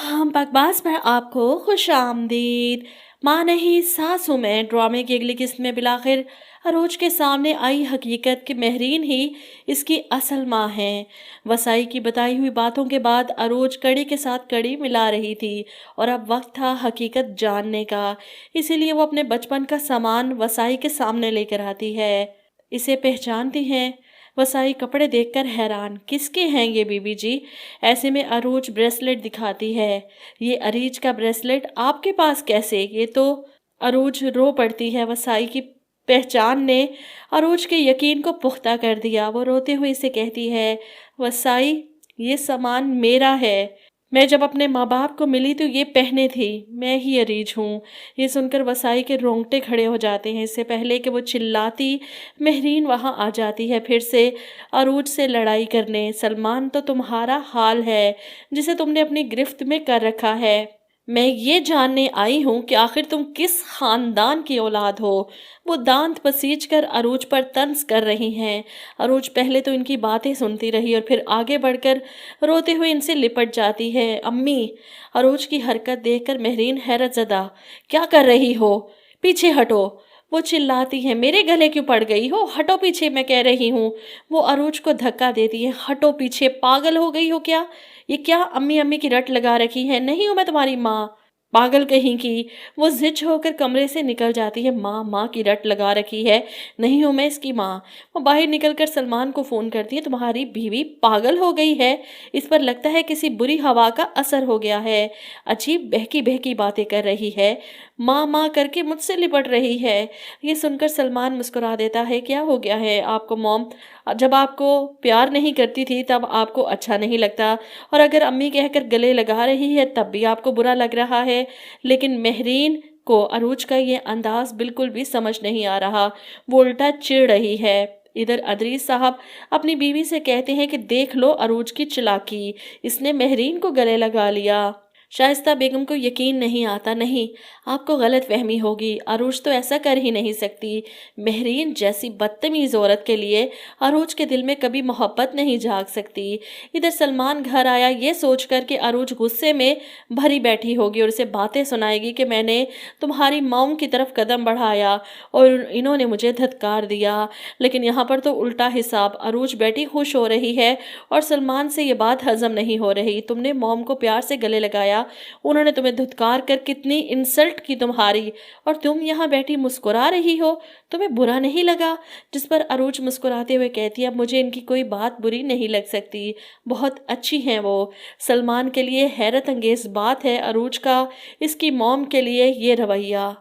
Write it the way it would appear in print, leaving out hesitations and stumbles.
हम बकवास पर आपको खुश आमदीद। माँ नहीं सासू में ड्रामे की अगली किस्त में बिलाखिर अरोज के सामने आई हकीकत कि महरीन ही इसकी असल माँ है। वसाई की बताई हुई बातों के बाद अरोज कड़ी के साथ कड़ी मिला रही थी और अब वक्त था हकीकत जानने का। इसीलिए वो अपने बचपन का सामान वसाई के सामने लेकर आती है। इसे पहचानती हैं? वसाई कपड़े देखकर हैरान, किसके हैं ये बीबी जी? ऐसे में अरूज ब्रेसलेट दिखाती है। ये अरीज का ब्रेसलेट आपके पास कैसे? ये तो अरूज रो पड़ती है। वसाई की पहचान ने अरूज के यकीन को पुख्ता कर दिया। वो रोते हुए इसे कहती है, वसाई ये सामान मेरा है। मैं जब अपने माँ बाप को मिली तो ये पहने थी। मैं ही अरीज हूँ। ये सुनकर वसाई के रोंगटे खड़े हो जाते हैं। इससे पहले कि वो चिल्लाती, महरीन वहाँ आ जाती है फिर से अरूज से लड़ाई करने। सलमान तो तुम्हारा हाल है जिसे तुमने अपनी गिरफ्त में कर रखा है। मैं ये जानने आई हूँ कि आखिर तुम किस खानदान की औलाद हो। वो दांत पसीज कर अरूज पर तंज कर रही हैं। अरूज पहले तो इनकी बातें सुनती रही और फिर आगे बढ़कर रोते हुए इनसे लिपट जाती है। अम्मी! अरूज की हरकत देखकर महरीन हैरत ज़दा, क्या कर रही हो? पीछे हटो! वो चिल्लाती है, मेरे गले क्यों पड़ गई हो? हटो पीछे, मैं कह रही हूँ। वो अरूज को धक्का देती है, हटो पीछे, पागल हो गई हो क्या? ये क्या अम्मी अम्मी की रट लगा रखी है? नहीं हूं मैं तुम्हारी माँ, पागल कहीं की। वो जिच होकर कमरे से निकल जाती है। माँ माँ की रट लगा रखी है, नहीं हूं मैं इसकी माँ। वो बाहर निकलकर सलमान को फोन करती है, तुम्हारी बीवी पागल हो गई है। इस पर लगता है किसी बुरी हवा का असर हो गया है। अजीब बहकी बहकी बातें कर रही है, माँ माँ करके मुझसे लिपट रही है। ये सुनकर सलमान मुस्कुरा देता है, क्या हो गया है आपको मॉम? जब आपको प्यार नहीं करती थी तब आपको अच्छा नहीं लगता, और अगर अम्मी कहकर गले लगा रही है तब भी आपको बुरा लग रहा है। लेकिन महरीन को अरूज का ये अंदाज बिल्कुल भी समझ नहीं आ रहा। वो उल्टा चिढ़ रही है। इधर अदरीस साहब अपनी बीवी से कहते हैं कि देख लो अरूज की चालाकी, इसने महरीन को गले लगा लिया। शाइस्ता बेगम को यकीन नहीं आता। नहीं, आपको गलत फहमी होगी, अरूज तो ऐसा कर ही नहीं सकती। महरीन जैसी बदतमीज औरत के लिए अरूज के दिल में कभी मोहब्बत नहीं जाग सकती। इधर सलमान घर आया ये सोचकर कि अरूज गुस्से में भरी बैठी होगी और उसे बातें सुनाएगी कि मैंने तुम्हारी माओं की तरफ कदम बढ़ाया और इन्होंने मुझे धत्कार दिया। लेकिन यहाँ पर तो उल्टा हिसाब, अरूज बैठी खुश हो रही है और सलमान से ये बात हजम नहीं हो रही। तुमने मॉम को प्यार से गले लगाया, उन्होंने तुम्हें धुतकार कर कितनी इंसल्ट की तुम्हारी, और तुम यहाँ बैठी मुस्कुरा रही हो, तुम्हें बुरा नहीं लगा? जिस पर अरूज मुस्कुराते हुए कहती है, अब मुझे इनकी कोई बात बुरी नहीं लग सकती, बहुत अच्छी हैं वो। सलमान के लिए हैरत अंगेज बात है अरूज का इसकी मॉम के लिए ये रवैया।